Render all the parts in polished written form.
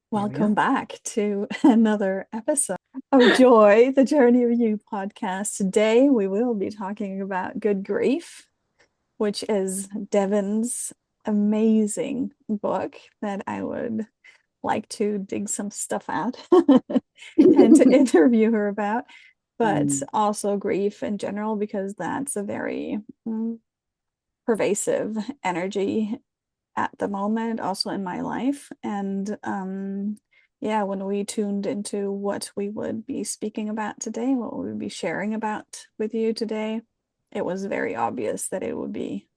There we Welcome go. back to another episode of Joy, the Journey of You podcast. Today, we will be talking about Good Grief, which is Devin's amazing book that I would like to dig some stuff out and to interview her about, but Mm, also grief in general, because that's a very pervasive energy at the moment, also in my life. And yeah, when we tuned into what we would be speaking about today, what we would be sharing about with you today, it was very obvious that it would be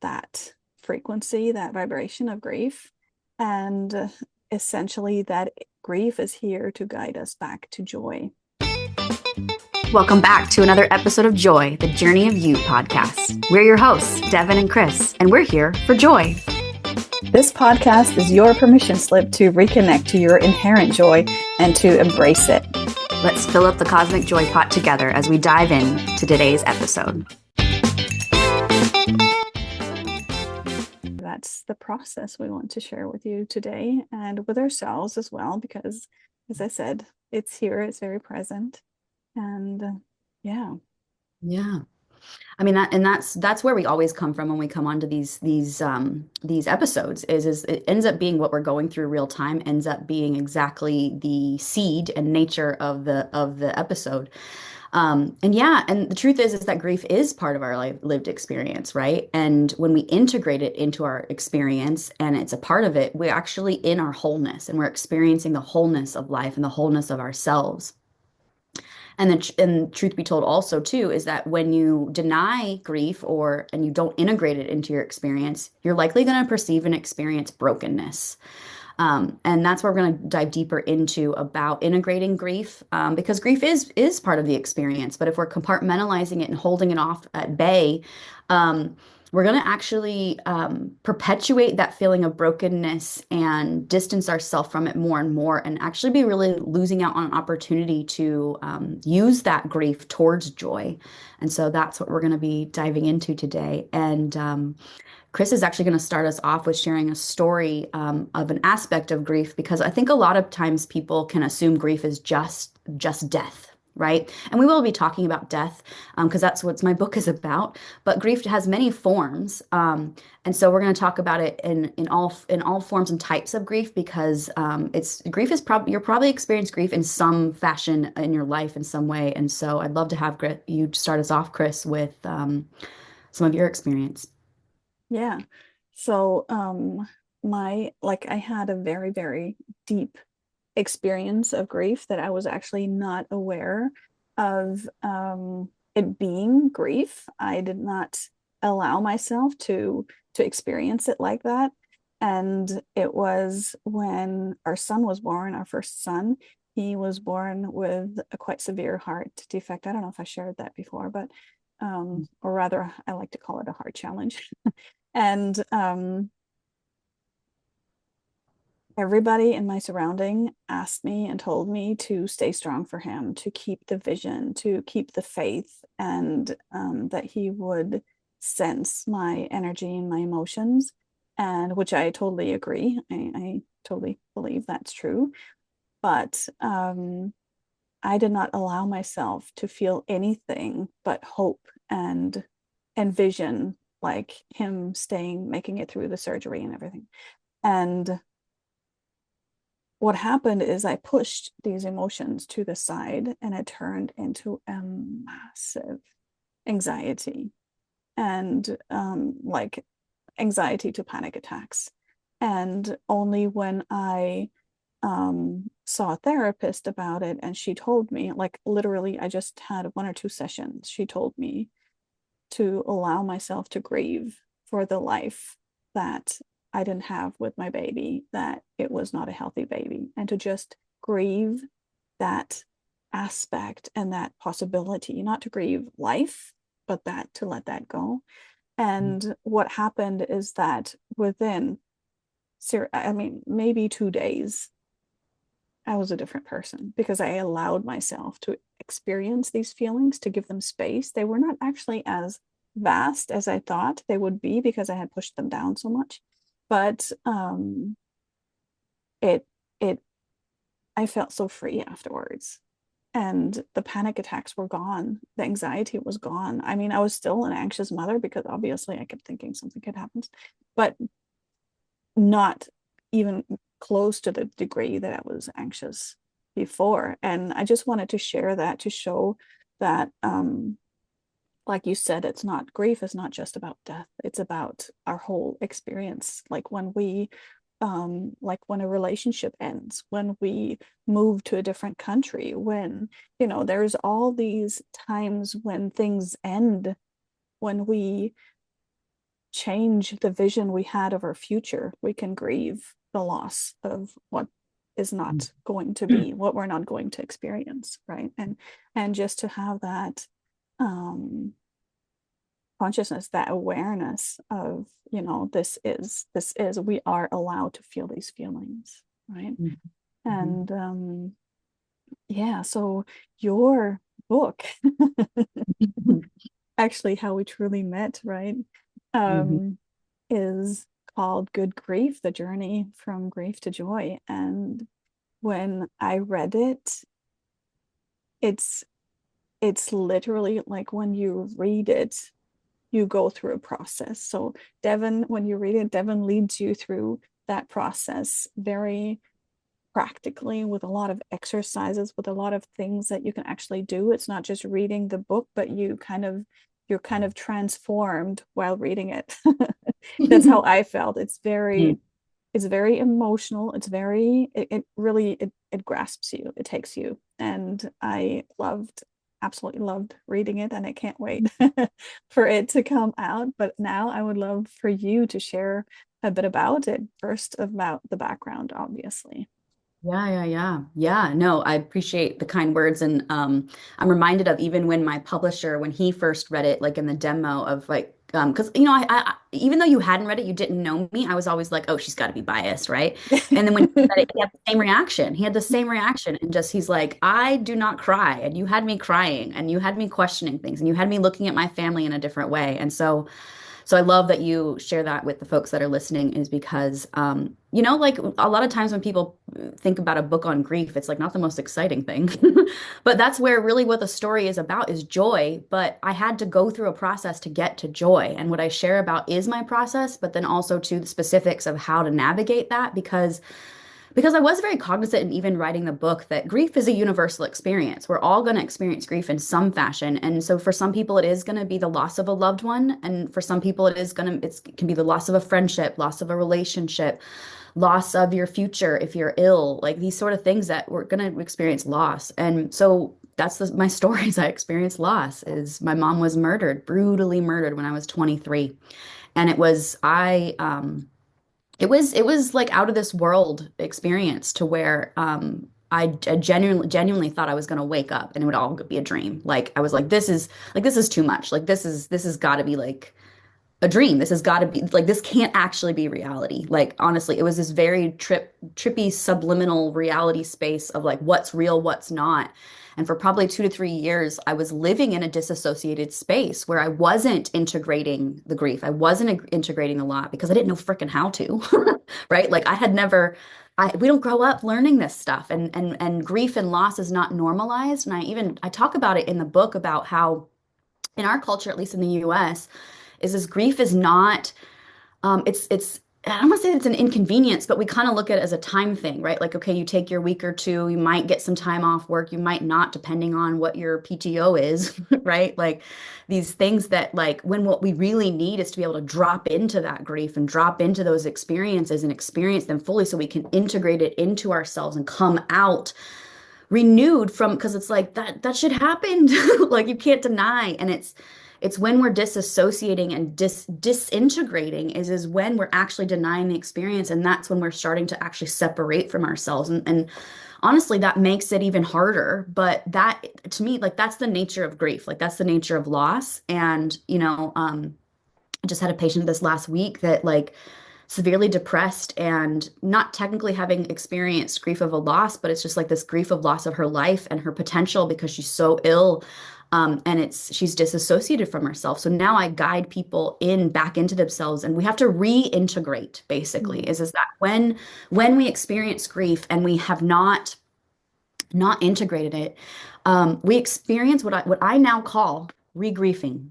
that frequency, that vibration of grief. And essentially, that grief is here to guide us back to joy. Welcome back to another episode of Joy, the Journey of You podcast. We're your hosts, Devin and Chris, and we're here for joy. This podcast is your permission slip to reconnect to your inherent joy and to embrace it. Let's fill up the cosmic joy pot together as we dive in to today's episode. That's the process we want to share with you today and with ourselves as well, because as I said, it's here, it's very present. And yeah. Yeah. I mean that's where we always come from when we come onto these episodes is it ends up being what we're going through real time ends up being exactly the seed and nature of the episode. And yeah, and the truth is that grief is part of our lived experience, right? And when we integrate it into our experience and it's a part of it, we're actually in our wholeness and we're experiencing the wholeness of life and the wholeness of ourselves. And truth be told, also too, is that when you deny grief or and you don't integrate it into your experience, you're likely going to perceive and experience brokenness. And that's where we're going to dive deeper into about integrating grief, because grief is part of the experience. But if we're compartmentalizing it and holding it off at bay, we're going to actually perpetuate that feeling of brokenness and distance ourselves from it more and more, and actually be really losing out on an opportunity to use that grief towards joy. And so that's what we're going to be diving into today. And Chris is actually going to start us off with sharing a story of an aspect of grief, because I think a lot of times people can assume grief is just death, right? And we will be talking about death because that's what my book is about. But grief has many forms, and so we're going to talk about it in all forms and types of grief, because it's grief is probably you're probably experienced grief in some fashion in your life in some way. And so I'd love to have you start us off, Chris, with some of your experience. Yeah. So I had a very, very deep experience of grief that I was actually not aware of it being grief. I did not allow myself to experience it like that. And it was when our son was born, our first son. He was born with a quite severe heart defect. I don't know if I shared that before, but or rather, I like to call it a heart challenge. And everybody in my surrounding asked me and told me to stay strong for him, to keep the vision, to keep the faith, and that he would sense my energy and my emotions, and which I totally agree. I totally believe that's true. But I did not allow myself to feel anything but hope and vision, like him staying, making it through the surgery and everything. And what happened is I pushed these emotions to the side and it turned into a massive anxiety and like anxiety to panic attacks. And only when I saw a therapist about it and she told me, like literally, I just had one or two sessions, she told me to allow myself to grieve for the life that I didn't have with my baby, that it was not a healthy baby, and to just grieve that aspect and that possibility, not to grieve life, but that to let that go. And what happened is that within, I mean, maybe 2 days, I was a different person because I allowed myself to experience these feelings, to give them space. They were not actually as vast as I thought they would be because I had pushed them down so much. But it it I felt so free afterwards. And the panic attacks were gone. The anxiety was gone. I mean, I was still an anxious mother because obviously I kept thinking something could happen, but not even close to the degree that I was anxious before. And I just wanted to share that to show that, like you said, it's not grief is not just about death. It's about our whole experience. Like when a relationship ends, when we move to a different country, when, there's all these times when things end, when we change the vision we had of our future, we can grieve the loss of what is not going to be, what we're not going to experience, right? And just to have that um consciousness, that awareness of, this is we are allowed to feel these feelings, right? Mhm. And yeah, so your book, actually How We Truly Met, right, Mhm. um is called Good Grief: The Journey from Grief to Joy. And when I read it, it's it's literally like when you read it, you go through a process. So Devin, when you read it, Devin leads you through that process very practically, with a lot of exercises, with a lot of things that you can actually do. It's not just reading the book, but you're kind of transformed while reading it. That's how I felt. It's very emotional. It really it grasps you. It takes you. And I absolutely loved reading it, and I can't wait for it to come out. But now I would love for you to share a bit about it. First, about the background, obviously. Yeah, yeah, yeah. Yeah, no, I appreciate the kind words. And I'm reminded of even when my publisher, when he first read it, like in the demo of like, because even though you hadn't read it, you didn't know me. I was always like, oh, she's got to be biased, right? And then when he read it, he had the same reaction. He had the same reaction, and just he's like, I do not cry, and you had me crying, and you had me questioning things, and you had me looking at my family in a different way. And so I love that you share that with the folks that are listening, is because, like a lot of times when people think about a book on grief, it's like not the most exciting thing. But that's where really what the story is about is joy. But I had to go through a process to get to joy. And what I share about is my process, but then also to the specifics of how to navigate that, because I was very cognizant in even writing the book that grief is a universal experience. We're all going to experience grief in some fashion. And so for some people, it is going to be the loss of a loved one. And for some people, it can be the loss of a friendship, loss of a relationship, loss of your future if you're ill, like these sort of things that we're going to experience loss. And so that's my stories. I experienced loss is my mom was murdered, brutally murdered when I was 23. And it was like out of this world experience to where I genuinely thought I was going to wake up and it would all be a dream. Like I was like this is too much. Like this has got to be like a dream. This has got to be like this can't actually be reality. Like honestly, it was this very trippy subliminal reality space of like what's real, what's not. And for probably 2 to 3 years, I was living in a disassociated space where I wasn't integrating the grief. I wasn't integrating a lot because I didn't know freaking how to, right? Like I had never, we don't grow up learning this stuff, and grief and loss is not normalized. And I talk about it in the book about how in our culture, at least in the US, is this grief is not it's I don't want to say it's an inconvenience, but we kind of look at it as a time thing, right? Like, okay, you take your week or two, you might get some time off work, you might not, depending on what your PTO is, right? Like these things that like when what we really need is to be able to drop into that grief and drop into those experiences and experience them fully so we can integrate it into ourselves and come out renewed from because it's like that should happen like you can't deny. And it's when we're disassociating and disintegrating is when we're actually denying the experience, and that's when we're starting to actually separate from ourselves. And honestly that makes it even harder, but that to me, like that's the nature of grief, like that's the nature of loss. And I just had a patient this last week that like severely depressed and not technically having experienced grief of a loss, but it's just like this grief of loss of her life and her potential because she's so ill. And she's disassociated from herself. So now I guide people back into themselves, and we have to reintegrate basically Mm. is that when we experience grief and we have not not integrated it, we experience what I now call regriefing.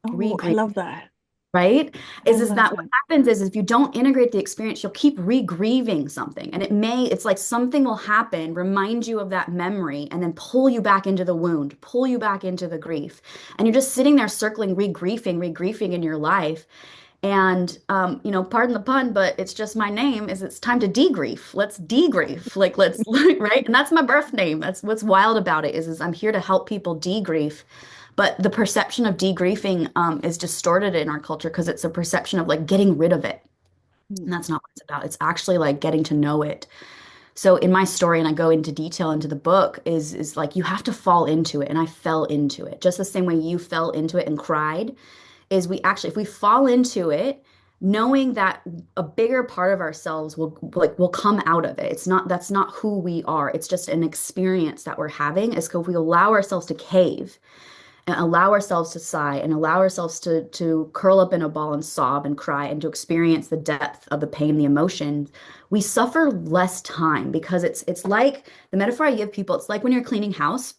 Oh, I Regrief, love that. right? I Is love that what that. happens is if you don't integrate the experience, you'll keep re-grieving something. And it's like something will happen, remind you of that memory, and then pull you back into the wound, pull you back into the grief. And you're just sitting there circling, re-griefing in your life. And pardon the pun, but it's just my name is it's time to degrief. Let's degrief. Like let's right. And that's my birth name. That's what's wild about it is I'm here to help people degrief. But the perception of degriefing is distorted in our culture because it's a perception of like getting rid of it. And Mm, that's not what it's about. It's actually like getting to know it. So in my story, and I go into detail into the book, is like you have to fall into it. And I fell into it. Just the same way you fell into it and cried is we actually if we fall into it knowing that a bigger part of ourselves will come out of it. It's not that's not who we are. It's just an experience that we're having. Is if we allow ourselves to cave and allow ourselves to sigh and allow ourselves to curl up in a ball and sob and cry and to experience the depth of the pain, the emotion, we suffer less time because it's like the metaphor I give people, it's like when you're cleaning house.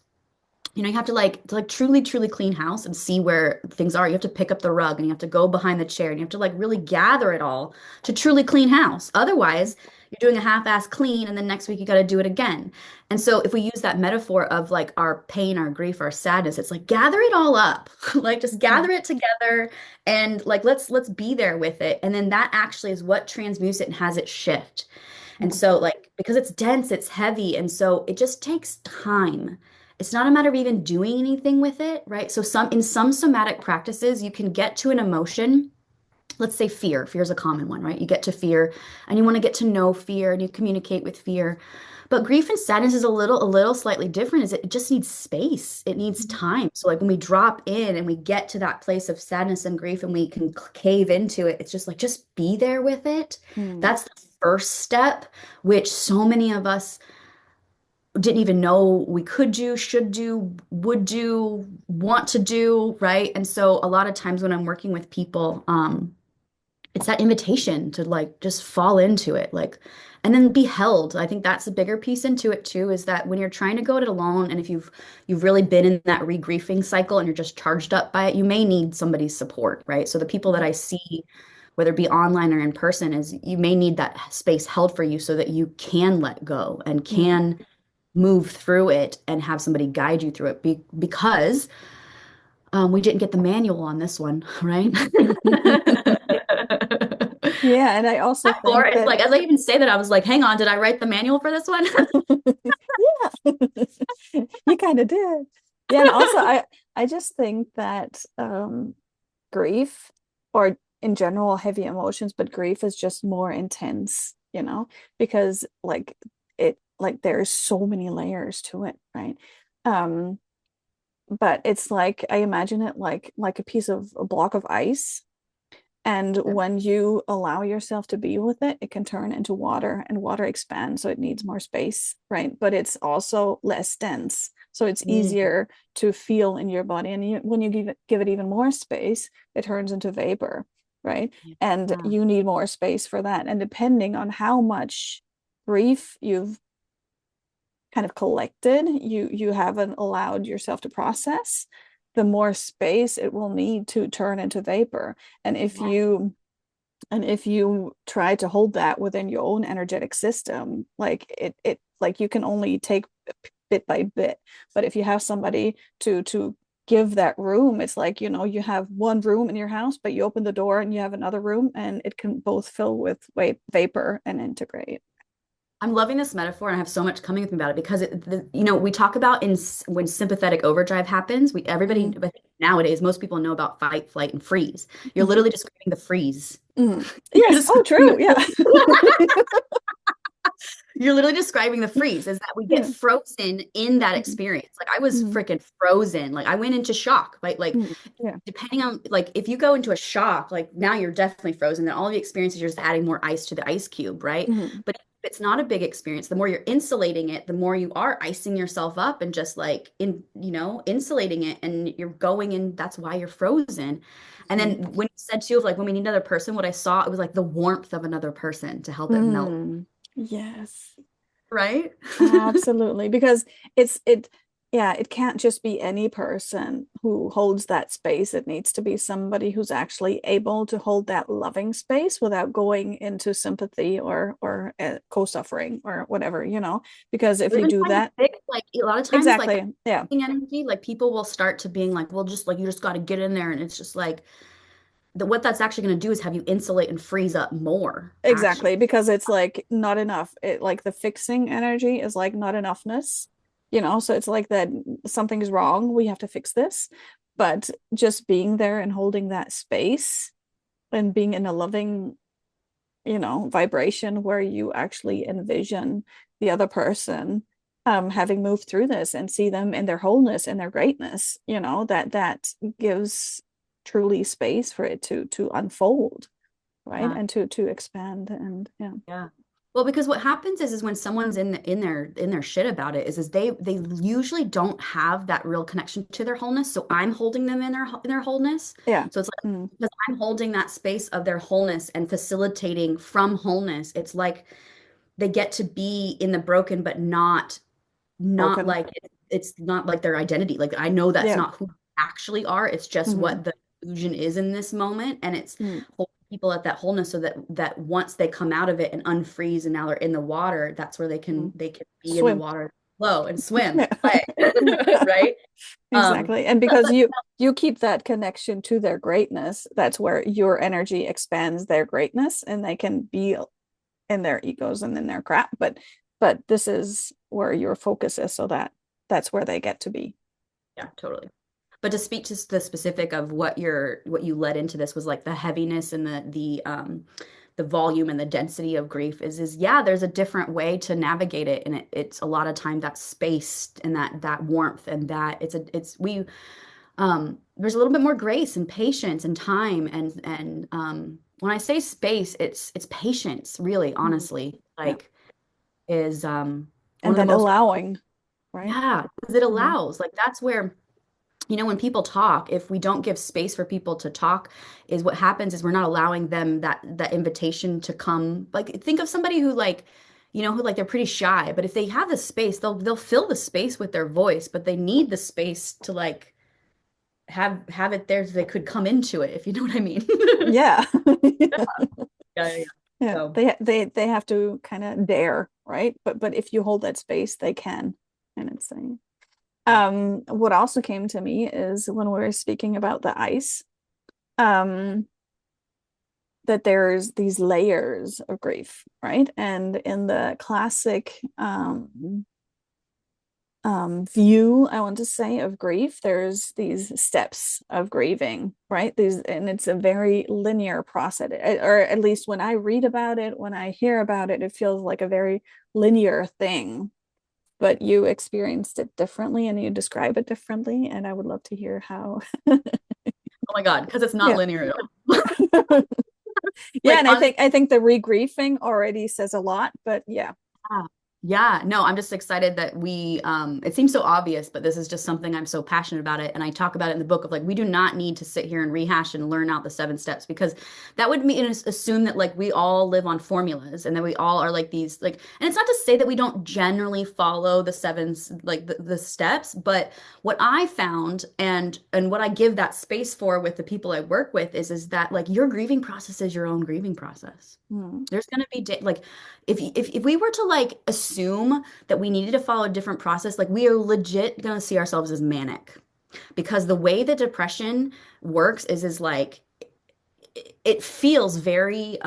You have to like truly clean house and see where things are. You have to pick up the rug and you have to go behind the chair and you have to like really gather it all to truly clean house. Otherwise, you're doing a half-ass clean and then next week you got to do it again. And so if we use that metaphor of like our pain, our grief, our sadness, it's like gather it all up. Like just mm, gather it together and like let's be there with it. And then that actually is what transmutes it and has it shift. And mm, so, like, because it's dense, it's heavy. And so it just takes time. It's not a matter of even doing anything with it, right? So, in some somatic practices, you can get to an emotion. Let's say fear. Fear is a common one, right? You get to fear and you want to get to know fear and you communicate with fear. But grief and sadness is a little slightly different, is it just needs space. It needs mm, time. So like when we drop in and we get to that place of sadness and grief and we can cave into it, it's just like just be there with it. mm. That's the first step, which so many of us didn't even know we could do, should do, would do, want to do, right? And so a lot of times when I'm working with people, it's that invitation to like just fall into it, like, and then be held. I think that's a bigger piece into it too, is that when you're trying to go it alone, and if you've really been in that regriefing cycle and you're just charged up by it, you may need somebody's support, right? So the people that I see, whether it be online or in person, is you may need that space held for you so that you can let go and Mm. can move through it and have somebody guide you through it because we didn't get the manual on this one, right? Yeah, and I also Or think it's that like, as I even say that, I was like, hang on, did I write the manual for this one? yeah, you kind of did. Yeah, and also I just think that grief or in general heavy emotions, but grief is just more intense, because like there's so many layers to it, right? Um, but it's like I imagine it like a block of ice. And Yep. when you allow yourself to be with it, it can turn into water and water expands. So it needs more space, right? But it's also less dense. So it's Mm, easier to feel in your body. And when you give it even more space, it turns into vapor, right? yeah. And you need more space for that. And depending on how much grief you've kind of collected, you haven't allowed yourself to process, the more space it will need to turn into vapor. And if Yeah. you and if you try to hold that within your own energetic system, like it like you can only take bit by bit. But if you have somebody to give that room, it's like, you have one room in your house, but you open the door and you have another room and it can both fill with vapor and integrate. I'm loving this metaphor, and I have so much coming with me about it because we talk about when sympathetic overdrive happens, everybody Mm, nowadays, most people know about fight, flight, and freeze. You're mm, literally describing the freeze. mm. You're Yes. Oh, describing true. Yeah. the You're literally describing the freeze is that we get Yeah. frozen in that Mm, experience. Like I was mm, freaking frozen. Like I went into shock, right? Like mm. Yeah. depending on like if you go into a shock, like now you're definitely frozen. Then all the experiences you're just adding more ice to the ice cube, right? Mm, But if it's not a big experience, the more you're insulating it, the more you are icing yourself up and just like insulating it and you're going in, that's why you're frozen. And mm, then when you said too of like when we need another person, what I saw, it was like the warmth of another person to help it melt. mm. Yes. right? Absolutely, because it yeah, it can't just be any person who holds that space. It needs to be somebody who's actually able to hold that loving space without going into sympathy or co-suffering or whatever, because if Or you even do trying to that, fix, like a lot of times, like exactly. Yeah. fixing energy, like people will start to being like, well, just like you just got to get in there, and it's just like what that's actually going to do is have you insulate and freeze up more, actually. Exactly, because it's like not enough. It like the fixing energy is like not enoughness, so it's like that something's wrong, we have to fix this. But just being there and holding that space and being in a loving, vibration where you actually envision the other person having moved through this and see them in their wholeness and their greatness, that gives truly space for it to unfold, right? Yeah. And to expand and yeah. Yeah. Well, because what happens is when someone's in their shit about it is they usually don't have that real connection to their wholeness. So I'm holding them in their wholeness. Yeah. So it's like Mm. because I'm holding that space of their wholeness and facilitating from wholeness, it's like they get to be in the broken, but not Broken. like it's not like their identity. Like I know that's Yeah. not who they actually are. It's just Hmm. what the illusion is in this moment, and it's Mm. holding people at that wholeness so that once they come out of it and unfreeze and now they're in the water, that's where they can Mm. they can be in the Swim. water, flow and swim, Yeah. play, right? Exactly. And But, because but you keep that connection to their greatness, that's where your energy expands their greatness and they can be in their egos and in their crap. But this is where your focus is, so that's where they get to be. yeah, totally. But to speak to the specific of what you led into this was like the heaviness and the volume and the density of grief is yeah, there's a different way to navigate it, and it's a lot of time that space and that warmth and that it's we there's a little bit more grace and patience and time and when I say space, it's patience, really, Mm. honestly, Yeah. like is one And of the then most allowing, right? yeah, because it Hmm. allows like that's where when people talk, if we don't give space for people to talk, is what happens is we're not allowing them that invitation to come. Like think of somebody who like, who like they're pretty shy, but if they have the space, they'll fill the space with their voice, but they need the space to like have it there so they could come into it, if you know what I mean. Yeah. Yeah, yeah, yeah. Yeah. So, They have to kind of dare, right? But if you hold that space, they can. And it's saying. What also came to me is when we were speaking about the ice, um, that there's these layers of grief, right? And in the classic view, I want to say, of grief, there's these steps of grieving, right? These, and it's a very linear process, or at least when I read about it, when I hear about it, it feels like a very linear thing. But you experienced it differently and you describe it differently, and I would love to hear how. oh my God, because it's not Yeah. linear at all. Yeah, Like and honestly, I think the regriefing already says a lot, but yeah. yeah. Yeah, no, I'm just excited that it seems so obvious, but this is just something I'm so passionate about it. And I talk about it in the book of like, we do not need to sit here and rehash and learn out the 7 steps because that would mean assume that like we all live on formulas and that we all are like these like, and it's not to say that we don't generally follow the like the steps, but what I found and what I give that space for with the people I work with is that like your grieving process is your own grieving process. Hmm. There's going to be like if we were to like assume that we needed to follow a different process, like we are legit going to see ourselves as manic because the way that depression works is like it feels very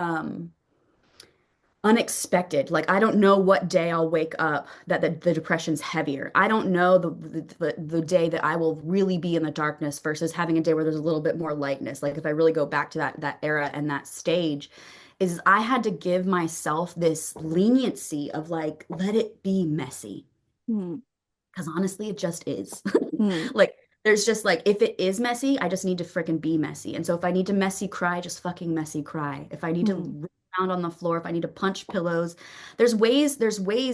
unexpected. Like I don't know what day I'll wake up that the depression's heavier. I don't know the day that I will really be in the darkness versus having a day where there's a little bit more lightness. Like if I really go back to that era and that stage, is I had to give myself this leniency of like let it be messy Hmm. because honestly it just is. Hmm. Like there's just like if it is messy, I just need to freaking be messy. And so if I need to messy cry, just fucking messy cry. If I need to Hmm. roll around on the floor, if I need to punch pillows, there's ways,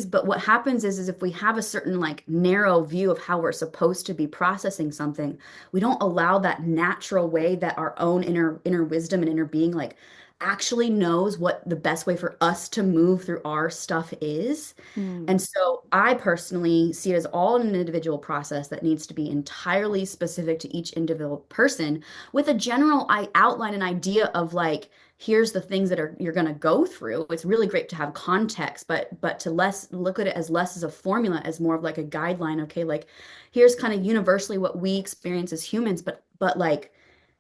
but what happens is if we have a certain like narrow view of how we're supposed to be processing something, we don't allow that natural way that our own inner wisdom and inner being like actually knows what the best way for us to move through our stuff is. Mm, And so I personally see it as all an individual process that needs to be entirely specific to each individual person with a general outline and idea of like, here's the things that are you're going to go through. It's really great to have context, but to less look at it as less as a formula, as more of like a guideline. Okay, like here's kind of universally what we experience as humans, but like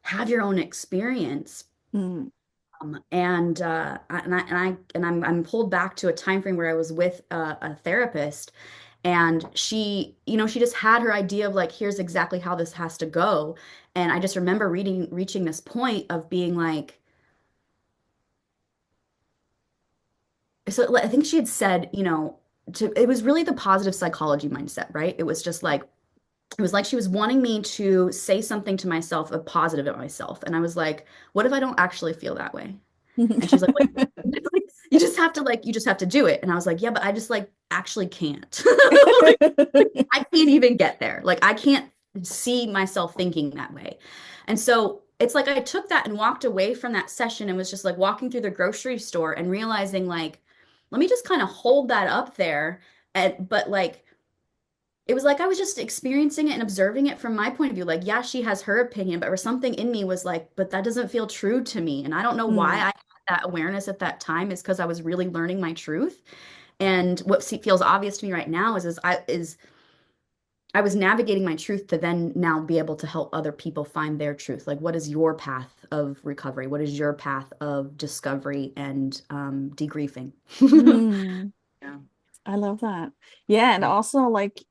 have your own experience. mm, I'm pulled back to a time frame where I was with a therapist, and she just had her idea of like, here's exactly how this has to go. And I just remember reaching this point of being like, so I think she had said, it was really the positive psychology mindset, right? It was like she was wanting me to say something to myself, a positive at myself. And I was like, what if I don't actually feel that way? And she's like, you just have to do it. And I was like, yeah, but I just like actually can't. Like, I can't even get there. Like I can't see myself thinking that way. And so it's like I took that and walked away from that session and was just like walking through the grocery store and realizing like, let me just kind of hold that up there. But like it was like I was just experiencing it and observing it from my point of view. Like, yeah, she has her opinion, but something in me was like, but that doesn't feel true to me. And I don't know why I mm, had that awareness at that time is because I was really learning my truth. And what feels obvious to me right now is I was navigating my truth to then now be able to help other people find their truth. Like, what is your path of recovery? What is your path of discovery and degriefing? mm. Yeah. I love that. Yeah, and Yeah. also like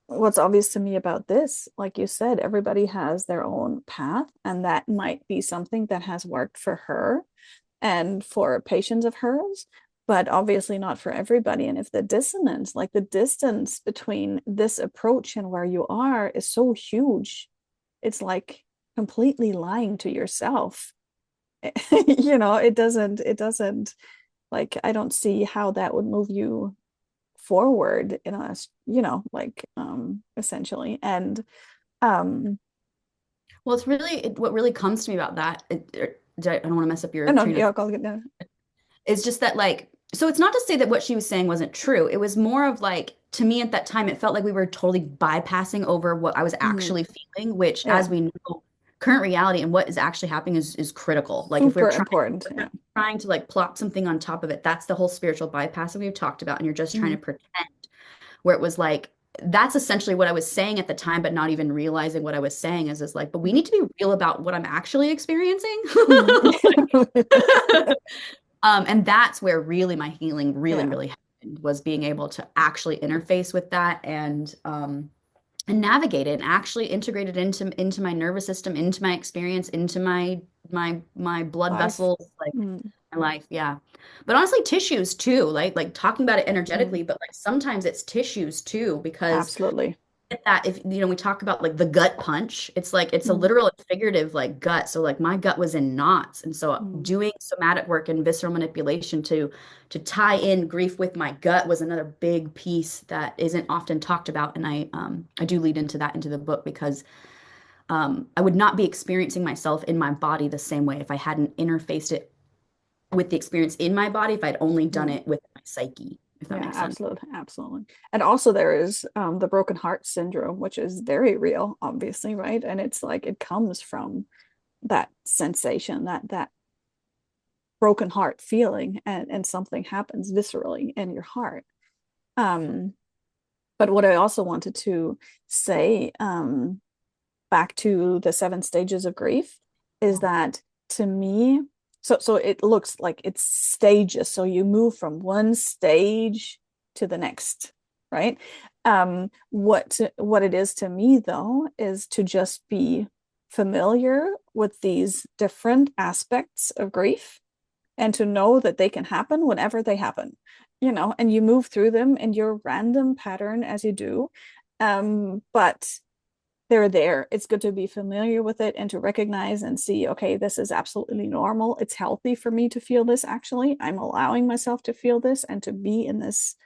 what's obvious to me about this, like you said, everybody has their own path, and that might be something that has worked for her and for patients of hers, but obviously not for everybody. And if the dissonance, like the distance between this approach and where you are, is so huge, it's like completely lying to yourself. It doesn't like I don't see how that would move you forward in a like essentially. And um Well, what really comes to me about that. I don't want to mess up I your know, train of yeah, I'll get down. It's just that like so it's not to say that what she was saying wasn't true. It was more of like to me at that time it felt like we were totally bypassing over what I was Mhm. actually feeling, which Yeah, as we know, current reality and what is actually happening is critical. Like if we're super important. Yeah. trying to like plot something on top of it, that's the whole spiritual bypass that we've talked about and you're just trying Mhm. to pretend where it was like that's essentially what I was saying at the time, but not even realizing what I was saying is like, but we need to be real about what I'm actually experiencing. Mhm. And that's where really my healing really, Yeah, really happened was being able to actually interface with that and navigate it and actually integrate it into my nervous system, into my experience, into my blood life. vessels, like Mm. my life. Yeah. But honestly, tissues too, like talking about it Mm. energetically, but like sometimes it's tissues too, because Absolutely. that if we talk about like the gut punch, it's like it's a Mm. literal and figurative like gut. So like my gut was in knots, and so Mm. doing somatic work and visceral manipulation to tie in grief with my gut was another big piece that isn't often talked about. And I do lead into that into the book because I would not be experiencing myself in my body the same way if I hadn't interfaced it with the experience in my body, if I'd only done Mm. it with my psyche, if that Yeah, makes sense. absolutely, absolutely. And also there is the broken heart syndrome, which is very real, obviously, right? And it's like it comes from that sensation, that broken heart feeling, and something happens viscerally in your heart. Um, but what I also wanted to say, back to the 7 stages of grief, is that to me, so it looks like it's stages. So you move from one stage to the next, right? What it is to me though is to just be familiar with these different aspects of grief and to know that they can happen whenever they happen, and you move through them in your random pattern as you do. But they're there. It's good to be familiar with it and to recognize and see, okay, this is absolutely normal. It's healthy for me to feel this, actually. I'm allowing myself to feel this and to be in this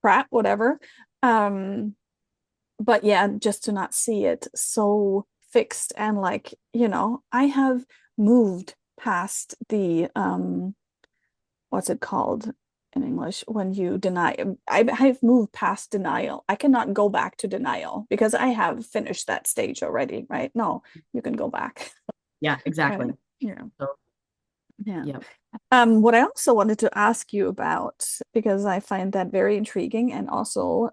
crap, whatever. Um, but yeah, just to not see it so fixed and like, I have moved past the what's it called in English when you deny. I've moved past denial. I cannot go back to denial because I have finished that stage already, right? No, you can go back. Yeah, Right. exactly. Yeah. So, Yeah. yeah. What I also wanted to ask you about, because I find that very intriguing and also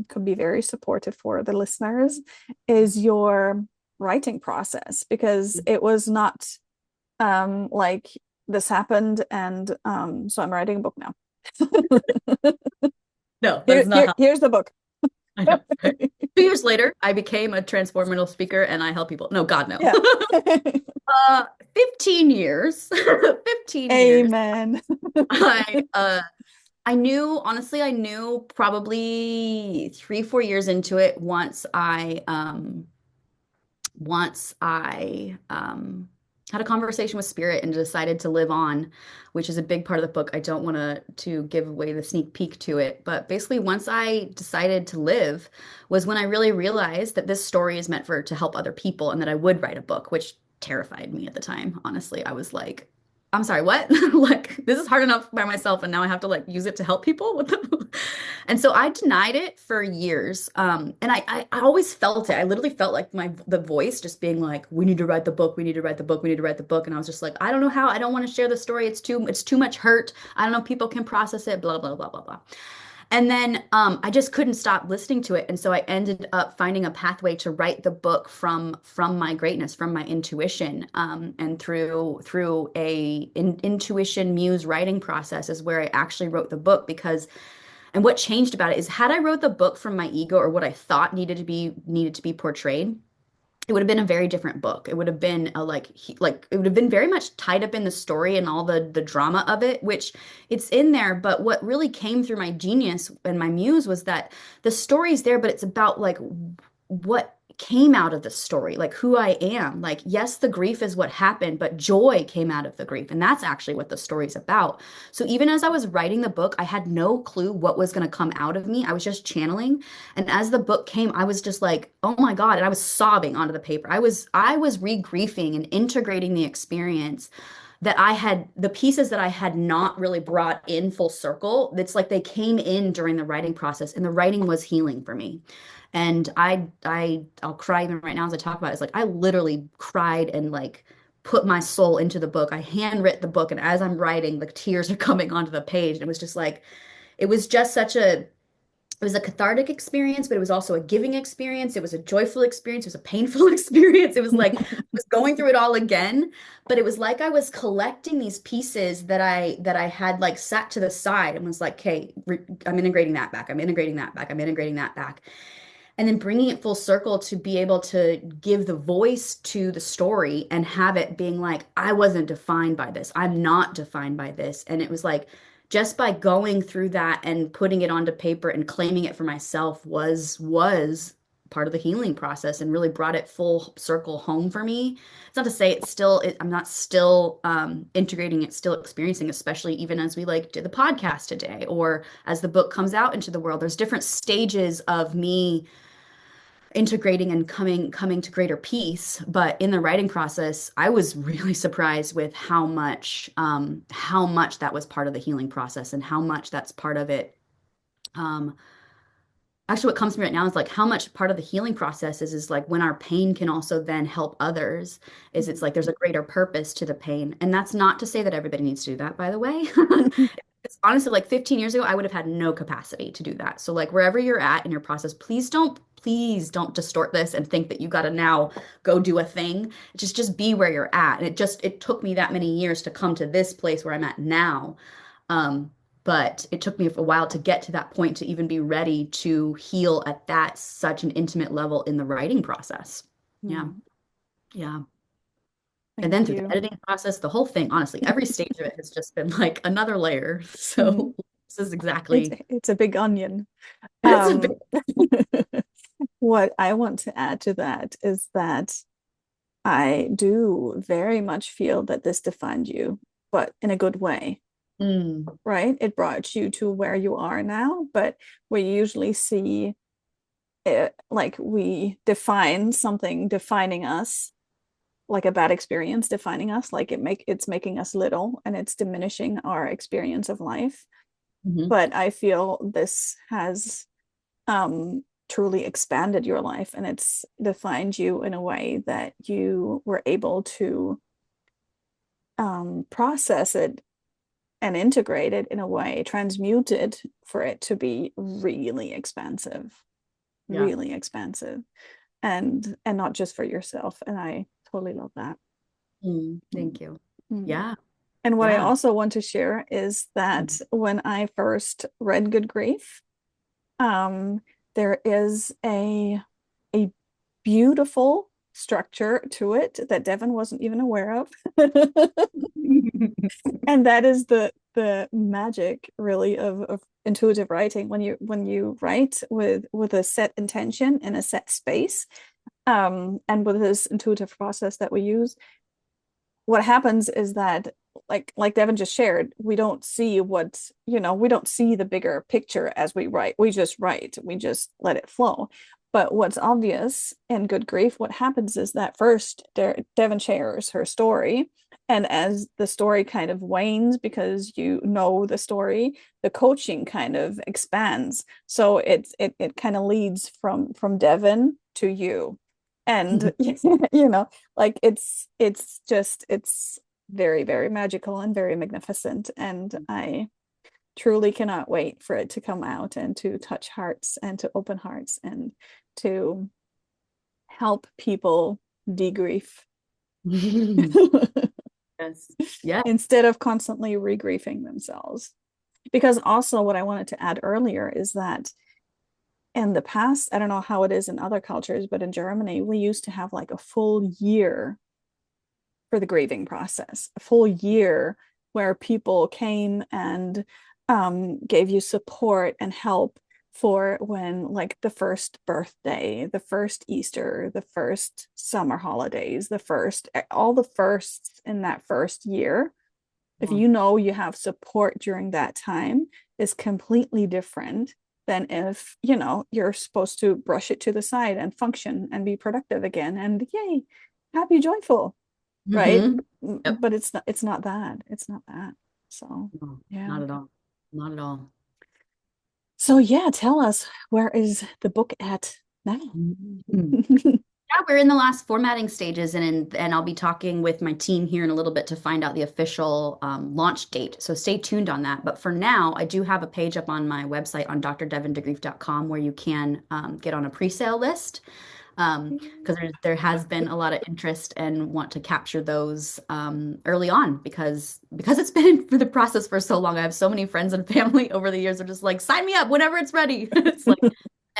could be very supportive for the listeners, is your writing process, because it was not like this happened and so I'm writing a book now. No, Here, that's not how here's the book. I know. Right? 2 years later, I became a transformative speaker and I help people. No, God, no. Yeah. 15 years. 15 years. Amen. I I knew, honestly, I knew probably 3, 4 years into it once I had a conversation with Spirit and decided to live on, which is a big part of the book. I don't want to give away the sneak peek to it, but basically once I decided to live was when I really realized that this story is meant for to help other people and that I would write a book, which terrified me at the time. Honestly, I was like, I'm sorry, what? Like this is hard enough by myself and now I have to like use it to help people? What the And so I denied it for years. And I always felt it. I literally felt like the voice just being like, we need to write the book, we need to write the book, we need to write the book. And I was just like, I don't know how. I don't want to share the story. It's too much hurt. I don't know if people can process it, blah, blah, blah, blah, blah. And then I just couldn't stop listening to it. And so I ended up finding a pathway to write the book from my greatness, from my intuition. And through intuition muse writing process is where I actually wrote the book because and what changed about it is had I wrote the book from my ego or what I thought needed to be portrayed, it would have been a very different book. It would have been a like it would have been very much tied up in the story and all the drama of it, which it's in there. But what really came through my genius and my muse was that the story's there, but it's about like what came out of the story, like who I am. Like, yes, the grief is what happened, but joy came out of the grief. And that's actually what the story's about. So even as I was writing the book, I had no clue what was going to come out of me. I was just channeling. And as the book came, I was just like, oh my God. And I was sobbing onto the paper. I was regriefing and integrating the experience that I had the pieces that I had not really brought in full circle. It's like they came in during the writing process and the writing was healing for me. And I'll cry even right now as I talk about it. It's like I literally cried and like put my soul into the book. I handwrit the book and as I'm writing, the tears are coming onto the page. And it was just like it was just such a it was a cathartic experience, but it was also a giving experience. It was a joyful experience. It was a painful experience. It was like I was going through it all again, but it was like I was collecting these pieces that I had like sat to the side and was like, okay, I'm integrating that back. I'm integrating that back. I'm integrating that back. And then bringing it full circle to be able to give the voice to the story and have it being like, I wasn't defined by this. I'm not defined by this. And it was like, just by going through that and putting it onto paper and claiming it for myself was part of the healing process and really brought it full circle home for me. It's not to say I'm not still integrating it, still experiencing, especially even as we like did the podcast today or as the book comes out into the world. There's different stages of me integrating and coming to greater peace. But in the writing process, I was really surprised with how much that was part of the healing process and how much that's part of it. Um, Actually, what comes to me right now is like how much part of the healing process is like when our pain can also then help others, is it's like there's a greater purpose to the pain. And that's not to say that everybody needs to do that, by the way. It's honestly like 15 years ago, I would have had no capacity to do that. So like wherever you're at in your process, please don't distort this and think that you got to now go do a thing. Just be where you're at. And it took me that many years to come to this place where I'm at now. But it took me a while to get to that point to even be ready to heal at that such an intimate level in the writing process. Yeah. Hmm. Yeah. And then Thank through the you. editing process, the whole thing, honestly, every stage of it has just been like another layer. Mhm. So this is It's exactly, it's a big onion. it's a big, Um, what I want to add to that is that I do very much feel that this defined you, but in a good way, mm, right? It brought you to where you are now, but we usually see like we define something defining us, like a bad experience defining us, like it's making us little and it's diminishing our experience of life. Hmm. But I feel this has truly expanded your life, and it's defined you in a way that you were able to process it and integrate it in a way, transmute it for it to be really expansive, Yeah. really expansive, and not just for yourself. And I totally love that. Mm. Thank you. Mm. Yeah. And what I Yeah. also want to share is that when I first read Good Grief, um, there is a beautiful structure to it that Devin wasn't even aware of. And that is the magic really of intuitive writing. When you write with a set intention in a set space, and with this intuitive process that we use, what happens is that like Devin just shared, we don't see what, we don't see the bigger picture as we write. We just write, we just let it flow. But what's obvious in Good Grief, what happens is that first Devin shares her story. And as the story kind of wanes because you know the story, the coaching kind of expands. So it kind of leads from Devin to you. And like it's very, very magical and very magnificent. And I truly cannot wait for it to come out and to touch hearts and to open hearts and to help people degrief Yes. Yeah. instead of constantly regriefing themselves. Because also, what I wanted to add earlier is that in the past, I don't know how it is in other cultures, but in Germany, we used to have like a full year for the grieving process, a full year where people came and gave you support and help for when, like, the first birthday, the first Easter, the first summer holidays, the first, all the firsts in that first year. If Wow. you know you have support during that time, is completely different than if, you're supposed to brush it to the side and function and be productive again and yay, happy, joyful, right? Hmm. Yep. But it's not that. It's not that. So, No, yeah. not at all. Not at all. So yeah, tell us, where is the book at now? Mhm. Yeah, we're in the last formatting stages, and I'll be talking with my team here in a little bit to find out the official launch date. So stay tuned on that. But for now, I do have a page up on my website on drdevindegrief.com where you can get on a pre-sale list because there has been a lot of interest and want to capture those early on because it's been for the process for so long. I have so many friends and family over the years are just like, sign me up whenever it's ready. It's like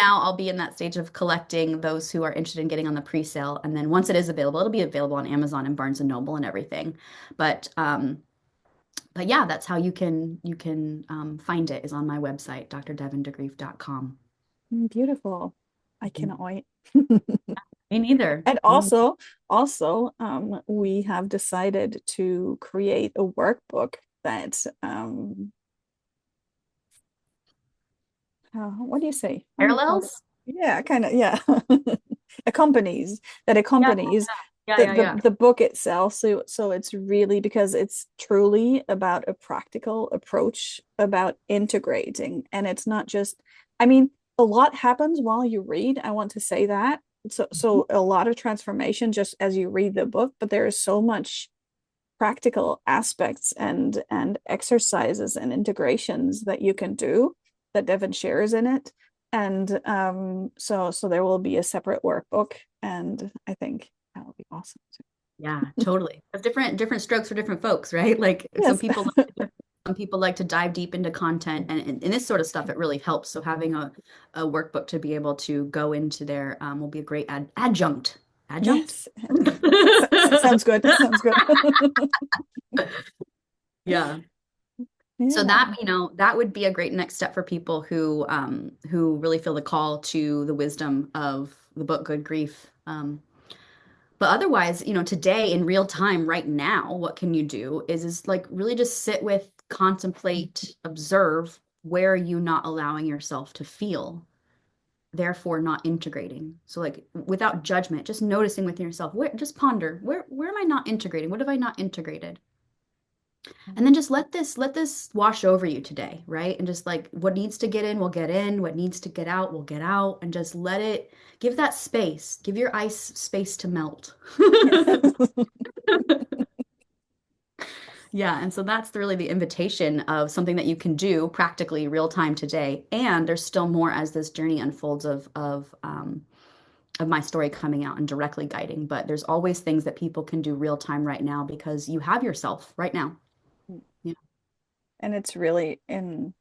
now I'll be in that stage of collecting those who are interested in getting on the pre-sale. And then once it is available, it'll be available on Amazon and Barnes and Noble and everything. But but yeah, that's how you can find it is on my website, drdevindegrief.com. Beautiful. I Mhm. cannot wait. Me neither. And Me neither. also, we have decided to create a workbook that, what do you say? How do you call it? Parallels? Yeah, kind of, yeah. Accompanies, that Yeah, accompanies yeah, the, yeah, the yeah. the book itself. So it's really, because it's truly about a practical approach about integrating. And it's not just, I mean, a lot happens while you read. I want to say that. So a lot of transformation just as you read the book, but there is so much practical aspects and exercises and integrations that you can do that Devin shares in it. And so there will be a separate workbook, and I think that will be awesome too. Yeah, totally. There's different strokes for different folks, right? Like Yes. some people like to dive deep into content and in this sort of stuff it really helps. So having a workbook to be able to go into there will be a great adjunct. Adjunct? Yes. Sounds good. Sounds good. Yeah. So Yeah. that would be a great next step for people who really feel the call to the wisdom of the book Good Grief. But otherwise, today in real time, right now, what can you do is like really just sit with, contemplate, observe where are you not allowing yourself to feel. therefore not integrating. So like without judgment, just noticing within yourself, where just ponder, where am I not integrating? What have I not integrated? And then just let this wash over you today, right? And just like what needs to get in will get in, what needs to get out will get out, and just let it give that space. Give your ice space to melt. Yeah, and so that's really the invitation of something that you can do practically real time today. And there's still more as this journey unfolds of my story coming out and directly guiding. But there's always things that people can do real time right now because you have yourself right now. Yeah. And it's really, in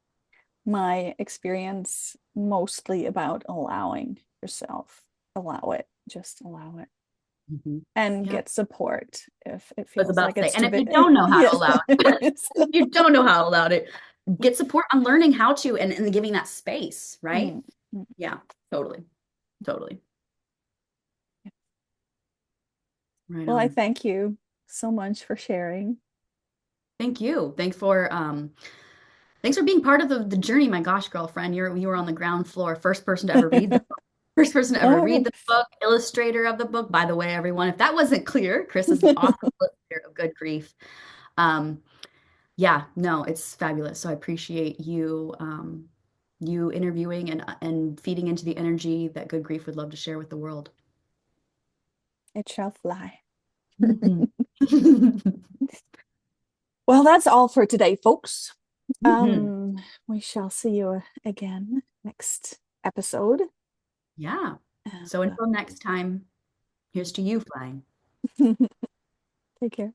my experience, mostly about allowing yourself. Allow it. Just allow it. Mhm. And Yeah. get support if it I was feels about like to say, it's and too if you big. don't know how to Yes. allow it, if you don't know how to allow it, get support on learning how to and giving that space, right? Mm, mm. Yeah, totally. Totally. Right Well, I on. thank you so much for sharing. Thank you. Thanks for being part of the journey, my gosh, girlfriend. You were on the ground floor, first person to ever read the book. First person to ever read Oh, the book, illustrator of the book. By the way, everyone, if that wasn't clear, Chris is the awesome illustrator of Good Grief. Um, yeah, no, it's fabulous. So I appreciate you interviewing and feeding into the energy that Good Grief would love to share with the world. it shall fly. Mhm. Well, that's all for today, folks. Mhm. We shall see you again next episode. Yeah. And So until next time, here's to you flying. take care.